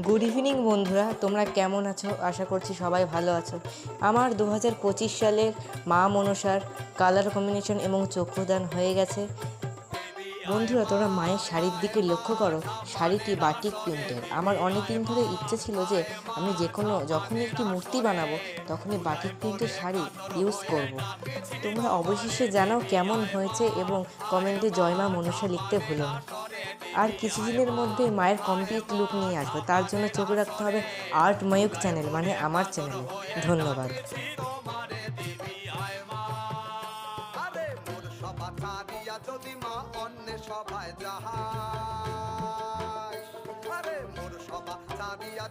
Good evening বন্ধুরা, তোমরা কেমন আছো? আশা করছি সবাই ভালো আছো। আমার 2025 সালের মা মনসার কালার কম্বিনেশন এবং চক্ষুদান হয়ে গেছে। বন্ধুরা, তোমরা মায়ের শাড়ির দিকে লক্ষ্য করো। শাড়িটি বাটিক প্রিন্টের। আমার অনেক দিন ধরে ইচ্ছে ছিল যে আমি যখনই একটি মূর্তি বানাবো তখনই বাটিক প্রিন্টের শাড়ি ইউজ করব। তোমরা অবশেষে জানাও কেমন হয়েছে এবং কমেন্টে জয় মা মনসা লিখতে ভুলো না। আর কিছুদিনের মধ্যে মায়ের কমপ্লিট লুক নিয়ে আসবে, তার জন্য চোখে রাখতে হবে আর্ট ময়ূক চ্যানেল, মানে আমার চ্যানেলে। ধন্যবাদ। যদি মা অন্য সবাই যাহাই, আরে মোর সভা ছাড়িয়া